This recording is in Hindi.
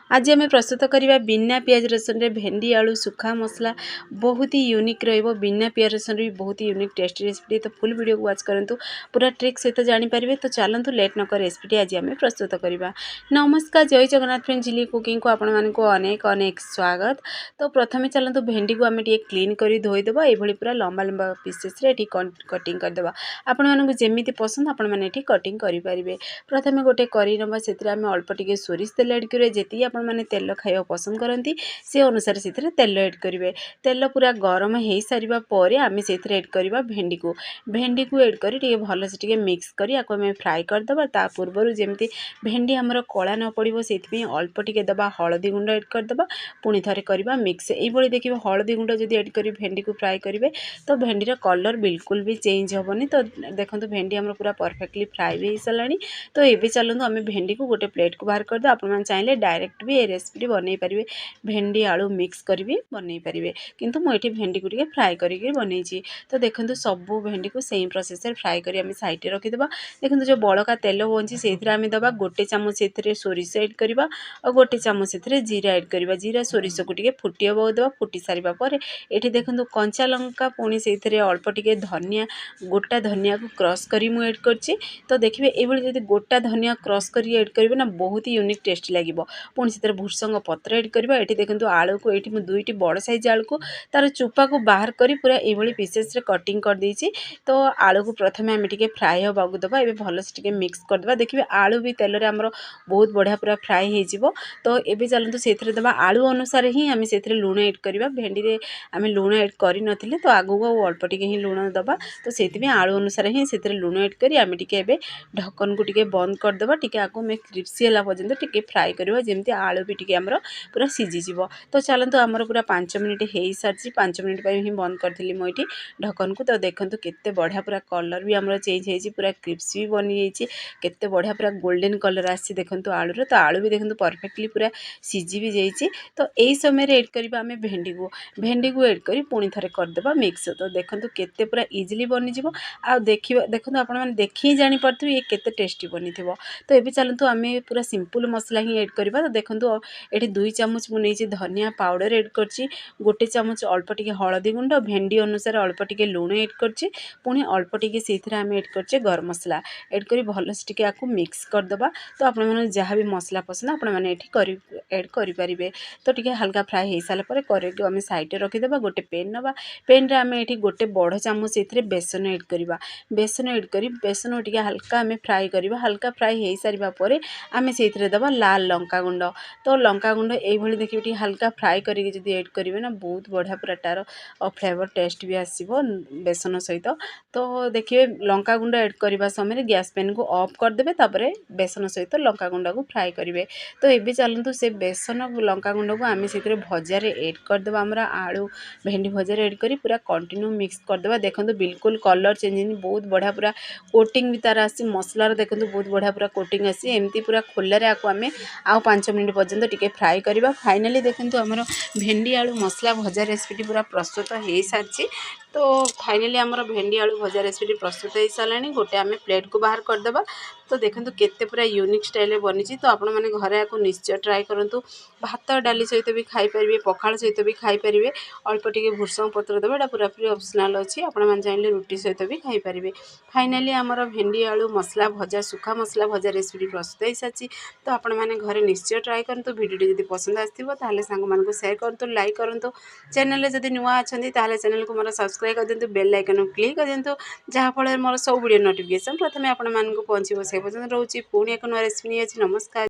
आज आम प्रस्तुत करवा बिना पियाज रसुन रे भेंडी आलू सुखा मसला बहुत ही यूनिक रहिबो। बिना पियाज रसुन भी बहुत ही यूनिक टेस्टी रेसिपी। तो फुल वीडियो को वाच करंतु पूरा ट्रिक सहित जानि पारिबे। तो चलंतु लेट न कर रेसिपी आज आम प्रस्तुत करवा। नमस्कार, जय जगन्नाथ फ्रेंड, झिली कुकिंग को आपण मानकु अनेक अनेक स्वागत। तो प्रथमे चलंतु भेंडी को आम क्लीन करी धोई देबा। एभली पूरा लंबा लंबा पीसेस रे एठी कटिंग कर देबा। आपण मानकु जेमिति पसंद आपण माने एठी कटिंग करि पारिबे। प्रथमे गोटे करी नबा, सेतिरे आम अल्प टिके सोरिष तेल ऐड करिवे। जेति आपण माने तेल खाइबा पसंद करंती से अनुसार सेतिरे तेल ऐड करिवे। तेल पूरा गरम हो सारिबा परे आम सेतिरे ऐड करिबा भेंडी को ऐड करी टिके भल से टिके मिक्स करी आको आम फ्राई कर देबा। ता पूर्वरु जेमति भेंडी हमर कला न पड़िबो सेति अल्प टिके दबा हळदी गुंड ऐड कर देबा। पुणी थरे करिबा मिक्स। एई भली देखिबा हळदी गुंड जदि ऐड करी भेंडी को फ्राई करिवे तो भेंडीर कलर बिल्कुल भी चेंज होबनी। तो देखंतु भेंडी हमर पूरा परफेक्टली फ्राई भी सलानी। तो एबे चलंतु आम भेंडी को गोटे प्लेट को बाहर कर दो। आपण माने चाहिले डायरेक्ट भी ए रेसिपी बनै पारिबे। भेंडी आलू मिक्स करी भी बनै पारिबे, किंतु मु एठी भेंडी को टिके फ्राई करिके बनैछि। तो देखंतु सबु भेंडी को सेम प्रोसेस रे फ्राई करी आम साइड रे रखि देबा। देखंतु जो बळका तेल बंची सेथिरे आम दबा गोटे चामच सेथिरे सोरिष ऐड करबा और गोटे चामच सेथिरे जीरा ऐड करबा। जीरा सोरिष को टिके फुटिबो देबा। फुटी सारिबा परे एठी देखंतु कंचा लंका पुणी सेथिरे अल्प टिके धनिया, गोटा धनिया को क्रश करी मु ऐड करछि। तो देखिबे एभली जदि गोटा धनिया क्रश करी ऐड करिवे ना बहुत ही यूनिक टेस्ट लागिबो। पुणी सेथिरे भुर्संग पत्र ऐड करबा। एठी देखंतु आलू को एठी मु दुईटी बड़ साइज आलू को तार चोपा को बाहर करी पूरा एभली पीसेस रे कटिंग कर देछि। तो आलू को प्रथमे आम टिके फ्राई होबाकू दबा। एबे भल से टिके मिक्स कर दबा। देखिबे आलू भी तेल रे हमर बहुत बढ़िया पूरा फ्राई हे जिवो। तो एबे चलंतु सेथिरे दबा आलू अनुसार ही आम सेथिरे लूण ऐड करबा। भेंडी रे आम लूण ऐड करि नथिले तो आगु को अल्प टिके ही लूण दबा। तो सेथिबे आलू अनुसार ही सेथिरे लूण ऐड करी आम टिके एबे ढक्कन को टिके बंद कर दबा। टिके आको में क्रिस्पी होला पर्यंत टिके फ्राई करबा, जेमति आलू भी टिके हमर पूरा सिझी जिवो। तो चलंतु हमर पूरा 5 मिनिट हेई सारछि। 5 मिनिट पय ही बंद करथिली मु एठी ढक्कन को। तो देखंतु केते बढ़िया पूरा कलर भी हमर चेंज हेछि, पूरा क्रिस्पी बनि जेछि। केते बढ़िया पूरा गोल्डन कलर आछि देखंतु आलू रे। तो आलू भी देखंतु परफेक्टली पूरा सिझी भी जेछि। तो एई समय रे ऐड करबा हमें भेंडी को ऐड करी पुणी थरे कर देबा मिक्स। तो देखंतु केते पूरा इजीली बनि जिवो। आ देखिबा देखंतु आपण माने देखि जानि परथु ये केते टेस्टी बनिथिबो। तो एबे चलंतु आमे पूरा सिंपल मसला ही ऐड करबा। तो देखंतु एठी 2 चामच मु नेछि धनिया पाउडर ऐड करछि। गोटे चामच अल्प टिके हळदी गुंड, भेंडी अनुसार अल्प टिके लूण ऐड करछि। पुणी अल्प टिके सेथिरे आमे ऐड करछि गरम मसला ऐड करी भल से टिके आकु मिक्स कर देबा। तो आपण माने जहाँ भी मसला पसंद आपण माने एठी करी ऐड करि परिबे। तो टिके हल्का फ्राई हे साला परे करे को आमे साइड रे रखि देबा। गोटे पेन नबा। पेन रे आमे एठी गोटे बड़ चामच सेथिरे बेसन ऐड करबा। बेसन ऐड करी बेसन टिके हल्का आमे फ्राई करबा। हल्का फ्राई हे सारिबा परे आमे सेथिरे दबा लाल लंका गुंड। तो लंका गुंड एई भली देखिबे टिके हल्का फ्राई करी जदि ऐड करिवे ना बहुत बढ़िया पूरा तार फ्लेवर टेस्ट भी आसीबो बेसन सहित। तो देखिए लंका गुंड ऐड करबा समय गैस पेन को ऑफ कर देबे। तापरे बेसन सहित लंका गुंड को फ्राई करिवे। तो एबे चलंतु से बेसन लंका गुंड को आमे सेथिरे भजा रे ऐड कर देबा। हमरा आलू भेंडी भजा रे ऐड करी पूरा कंटिन्यू मिक्स कर देबा। देखंतु बिल्कुल कलर चेंजिंग बहुत बढ़िया पूरा कोटिंग भी तार आसी मसला रे। देखंतु बहुत बढ़िया पूरा कोटिंग आसी। एमती पूरा खोला रे आको आमे आ 5 मिनिट पर्यंत टिके फ्राई करबा। फाइनली देखंतु हमर भेंडी आलू मसला भजा रेसिपी पूरा प्रस्तुत हे सारछि। तो फाइनली हमर भेंडी आलू भजा रेसिपी प्रस्तुत हे सालानी। गोटे आमे प्लेट को बाहर कर देबा। तो देखंतु केते पूरा यूनिक स्टाइल रे बनिछि। तो आपण माने घरे आको निश्चय ट्राई करंतु। भात डाली सहित भी खाई परिबे, पखाल सहित भी खाई परिबे। अल्प टिके भुर्संग पत्र देबा। एटा पूरा पूरी ऑप्शनल अछि। आपण माने चाहिले रोटी सहित भी खाई परिबे। फाइनली हमर भेंडी आलू मसला भजा सुखा मसला भजा रेसिपी प्रस्तुत हे सारछि। तो आपण माने घरे निश्चय ट्राई करंतु। वीडियो जदि पसंद आस्थिबो ताले सांग मान को शेयर करंतु, लाइक करंतु। चैनल रे जदि नुवा अछंती ताले चैनल को मोर सब्सक्राइब कर देंतु, बेल आइकन को क्लिक कर देंतु, जहाँ फल मोर सब वीडियो नोटिफिकेशन प्रथमे आपण मान को पहुंचीबो। से पर्यंत रहउची पुणी एक नया रेसिपी अछि। नमस्कार।